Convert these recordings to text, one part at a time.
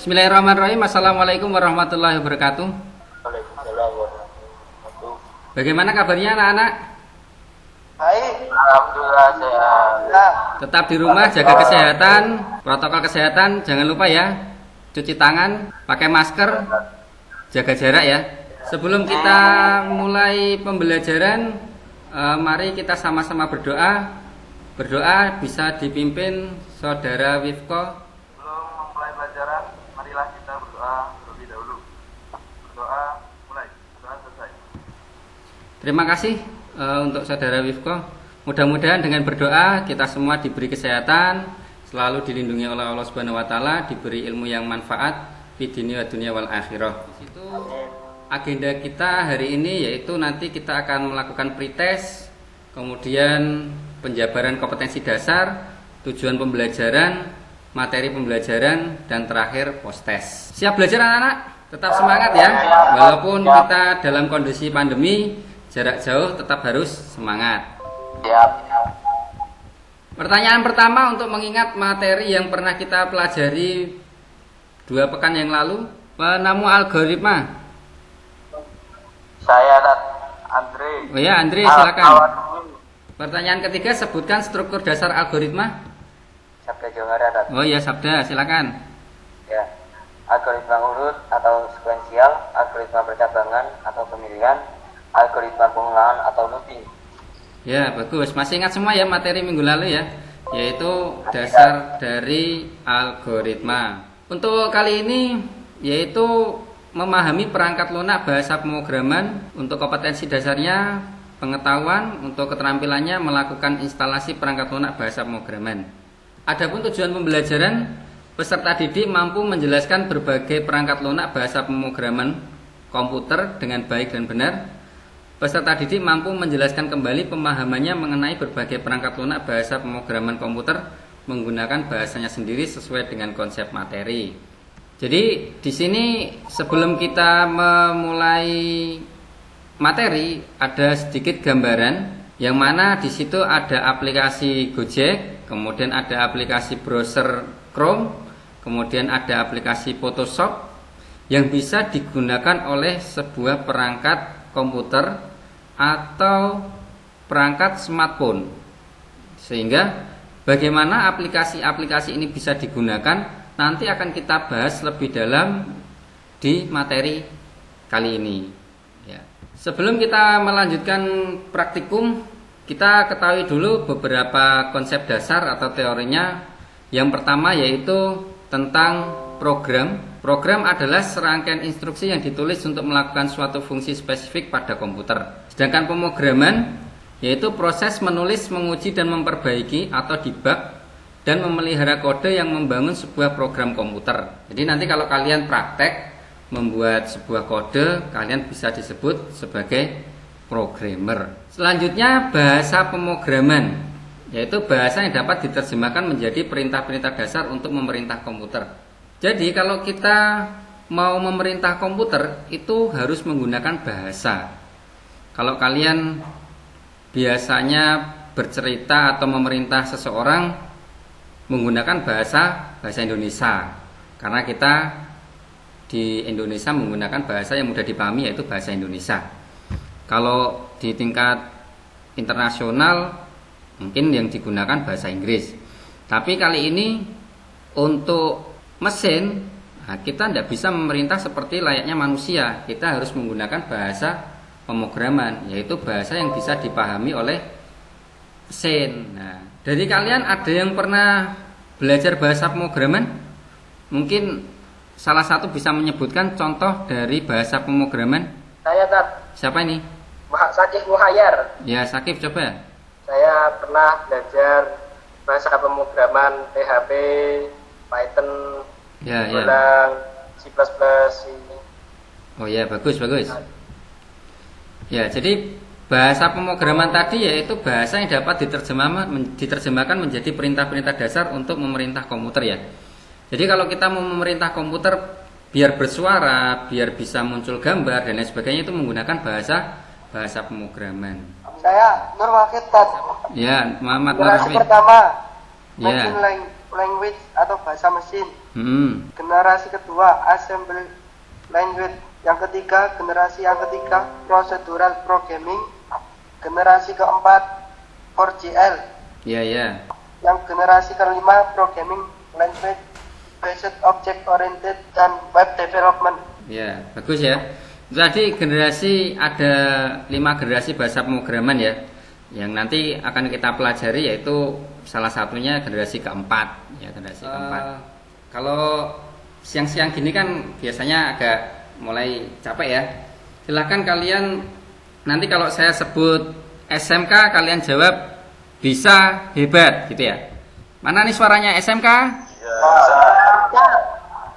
Bismillahirrahmanirrahim. Assalamualaikum warahmatullahi wabarakatuh. Waalaikumsalam warahmatullahi wabarakatuh. Bagaimana kabarnya anak-anak? Baik. Alhamdulillah sehat. Tetap di rumah, jaga kesehatan, protokol kesehatan, jangan lupa ya. Cuci tangan, pakai masker, jaga jarak ya. Sebelum kita mulai pembelajaran, mari kita sama-sama berdoa. Berdoa bisa dipimpin Saudara Wifko. Sebelum memulai pelajaran, marilah kita berdoa terlebih dahulu. Berdoa mulai, berdoa selesai. Terima kasih untuk Saudara Wifko. Mudah-mudahan dengan berdoa kita semua diberi kesehatan, selalu dilindungi oleh Allah Subhanahu wa taala, diberi ilmu yang manfaat di dunia wal akhirah. Itu agenda kita hari ini, yaitu nanti kita akan melakukan pretest, kemudian penjabaran kompetensi dasar, tujuan pembelajaran, materi pembelajaran, dan terakhir post test. Siap belajar anak-anak? Tetap semangat ya. Walaupun kita dalam kondisi pandemi, jarak jauh tetap harus semangat. Siap. Pertanyaan pertama untuk mengingat materi yang pernah kita pelajari 2 pekan yang lalu, penemu algoritma. Saya Andre. Oh ya, Andre silakan. Pertanyaan ketiga, sebutkan struktur dasar algoritma. Sabda Johara. Oh ya, Sabda, silakan. Ya. Algoritma urut atau sekuensial, algoritma percabangan atau pemilihan, algoritma pengulangan atau looping. Ya, bagus. Masih ingat semua ya materi minggu lalu ya, yaitu dasar dari algoritma. Untuk kali ini yaitu memahami perangkat lunak bahasa pemrograman. Untuk kompetensi dasarnya pengetahuan, untuk keterampilannya melakukan instalasi perangkat lunak bahasa pemrograman. Adapun tujuan pembelajaran, peserta didik mampu menjelaskan berbagai perangkat lunak bahasa pemrograman komputer dengan baik dan benar. Peserta didik mampu menjelaskan kembali pemahamannya mengenai berbagai perangkat lunak bahasa pemrograman komputer menggunakan bahasanya sendiri sesuai dengan konsep materi. Jadi di sini sebelum kita memulai materi ada sedikit gambaran yang mana di situ ada aplikasi Gojek, kemudian ada aplikasi browser Chrome, kemudian ada aplikasi Photoshop yang bisa digunakan oleh sebuah perangkat komputer atau perangkat smartphone. Sehingga bagaimana aplikasi-aplikasi ini bisa digunakan nanti akan kita bahas lebih dalam di materi kali ini. Ya. Sebelum kita melanjutkan praktikum, kita ketahui dulu beberapa konsep dasar atau teorinya. Yang pertama yaitu tentang program. Program adalah serangkaian instruksi yang ditulis untuk melakukan suatu fungsi spesifik pada komputer. Sedangkan pemrograman yaitu proses menulis, menguji dan memperbaiki atau debug dan memelihara kode yang membangun sebuah program komputer. Jadi nanti kalau kalian praktek membuat sebuah kode, kalian bisa disebut sebagai programmer. Selanjutnya bahasa pemrograman, yaitu bahasa yang dapat diterjemahkan menjadi perintah-perintah dasar untuk memerintah komputer. Jadi kalau kita mau memerintah komputer itu harus menggunakan bahasa. Kalau kalian biasanya bercerita atau memerintah seseorang menggunakan bahasa Indonesia, karena kita di Indonesia menggunakan bahasa yang mudah dipahami yaitu bahasa Indonesia. Kalau di tingkat internasional mungkin yang digunakan bahasa Inggris. Tapi kali ini untuk mesin, kita tidak bisa memerintah seperti layaknya manusia. Kita harus menggunakan bahasa pemrograman, yaitu bahasa yang bisa dipahami oleh mesin. Nah, dari kalian ada yang pernah belajar bahasa pemrograman? Mungkin salah satu bisa menyebutkan contoh dari bahasa pemrograman. Saya Siapa ini? Sakif Muhayyar. Ya, Sakif coba. Saya pernah belajar bahasa pemrograman PHP, Python, Ya. C++. Oh ya, bagus. Ya, jadi bahasa pemrograman tadi yaitu bahasa yang dapat diterjemahkan menjadi perintah-perintah dasar untuk memerintah komputer ya. Jadi kalau kita mau memerintah komputer biar bersuara, biar bisa muncul gambar dan lain sebagainya itu menggunakan bahasa pemrograman. Saya Nur Wafid. Ya, Muhammad Nur Generasi Wafid. pertama Ya. language atau bahasa mesin. Hmm. Generasi kedua assembly language. Yang ketiga, generasi yang ketiga procedural programming. Generasi keempat 4GL. Ya, ya. Yang generasi kelima programming language based object oriented dan web development. Ya, bagus ya. Tadi generasi ada 5 generasi bahasa pemrograman ya. Yang nanti akan kita pelajari yaitu salah satunya generasi keempat ya, generasi keempat. Kalau siang-siang gini kan biasanya agak mulai capek ya. Silahkan kalian nanti kalau saya sebut SMK kalian jawab bisa, hebat gitu ya. Mana nih suaranya SMK?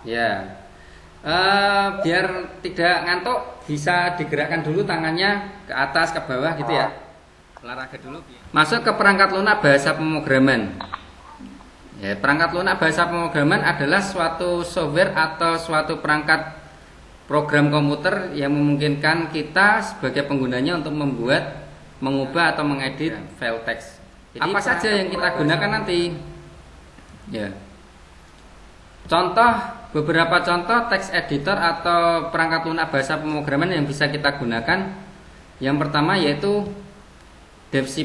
Ya. Biar tidak ngantuk bisa digerakkan dulu tangannya ke atas ke bawah gitu ya. Olahraga dulu. Masuk ke perangkat lunak bahasa pemrograman. Ya, perangkat lunak bahasa pemrograman adalah suatu software atau suatu perangkat program komputer yang memungkinkan kita sebagai penggunanya untuk membuat, mengubah atau mengedit file teks. Jadi, apa saja yang kita gunakan nanti? Ya. Beberapa contoh teks editor atau perangkat lunak bahasa pemrograman yang bisa kita gunakan. Yang pertama yaitu Dev C++,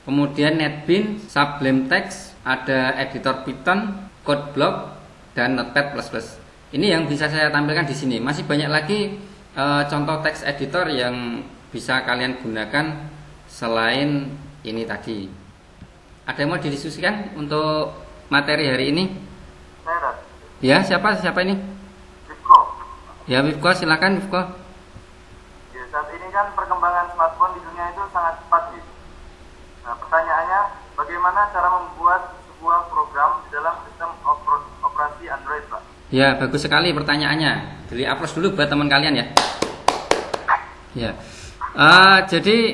kemudian NetBeans, Sublime Text, ada editor Python, CodeBlock, dan Notepad++. Ini yang bisa saya tampilkan di sini. Masih banyak lagi contoh teks editor yang bisa kalian gunakan selain ini tadi. Ada yang mau didiskusikan untuk materi hari ini? Ya, siapa ini? Wipko. Ya, Wipko, silakan Wipko. Ya, saat ini kan perkembangan smartphone di dunia itu sangat cepat, gitu. Nah, pertanyaannya, bagaimana cara membuat sebuah program di dalam sistem operasi Android, Pak? Ya, bagus sekali pertanyaannya. Jadi aplaus dulu buat teman kalian ya. Ya, jadi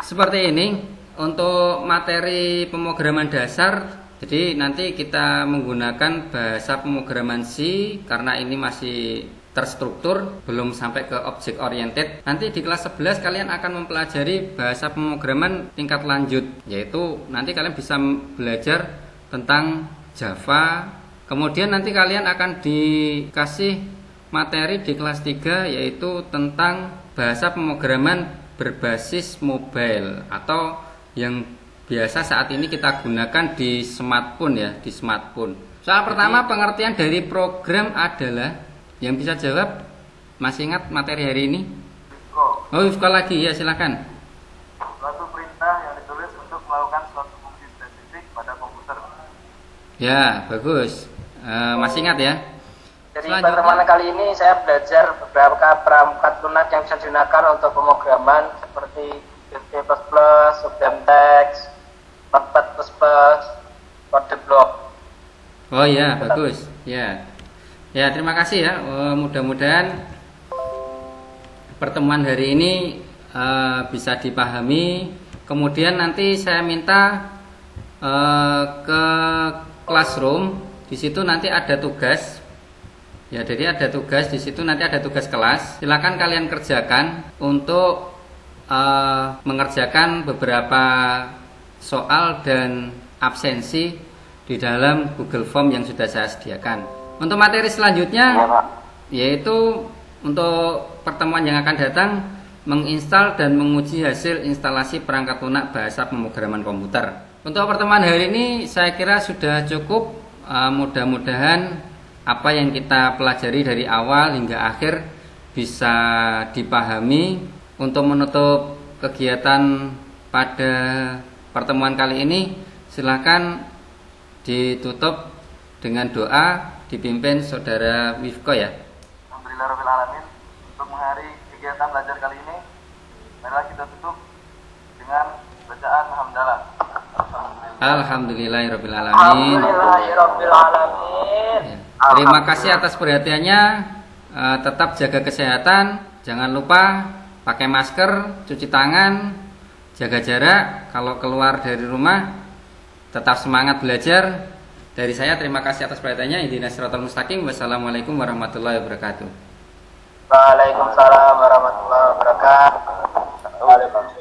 seperti ini untuk materi pemrograman dasar. Jadi nanti kita menggunakan bahasa pemrograman C karena ini masih terstruktur, belum sampai ke object oriented. Nanti di kelas 11 kalian akan mempelajari bahasa pemrograman tingkat lanjut, yaitu nanti kalian bisa belajar tentang Java. Kemudian nanti kalian akan dikasih materi di kelas 3 yaitu tentang bahasa pemrograman berbasis mobile atau yang biasa saat ini kita gunakan di smartphone ya, di smartphone. Soal pertama pengertian dari program adalah, yang bisa jawab masih ingat materi hari ini? Oh, Wifko lagi ya, silakan. Suatu perintah yang ditulis untuk melakukan suatu fungsi spesifik pada komputer. Ya, bagus. Masih ingat ya? Jadi pertemuan kali ini saya belajar beberapa perangkat lunak yang bisa digunakan untuk pemrograman seperti C++, Sublime Text, Notepad++, CodeBlock. Oh ya, bagus. Ya. Ya, terima kasih ya. Mudah-mudahan pertemuan hari ini bisa dipahami. Kemudian nanti saya minta ke classroom. Di situ nanti ada tugas. Ya, jadi ada tugas di situ, nanti ada tugas kelas. Silakan kalian kerjakan untuk mengerjakan beberapa soal dan absensi di dalam Google Form yang sudah saya sediakan. Untuk materi selanjutnya yaitu untuk pertemuan yang akan datang menginstal dan menguji hasil instalasi perangkat lunak bahasa pemrograman komputer. Untuk pertemuan hari ini saya kira sudah cukup. Mudah-mudahan apa yang kita pelajari dari awal hingga akhir bisa dipahami. Untuk menutup kegiatan pada pertemuan kali ini, silakan ditutup dengan doa dipimpin saudara Wifko ya. Alhamdulillahirabbil alamin. Untuk mengakhiri kegiatan belajar kali ini, marilah kita tutup dengan bacaan hamdalah. Alhamdulillahirabbil alamin. Ya. Terima kasih atas perhatiannya. Tetap jaga kesehatan, jangan lupa pakai masker, cuci tangan, jaga jarak. Kalau keluar dari rumah, tetap semangat belajar. Dari saya terima kasih atas perhatiannya. Ihdinas siratal mustaqim. Wassalamualaikum warahmatullahi wabarakatuh. Waalaikumsalam warahmatullahi wabarakatuh.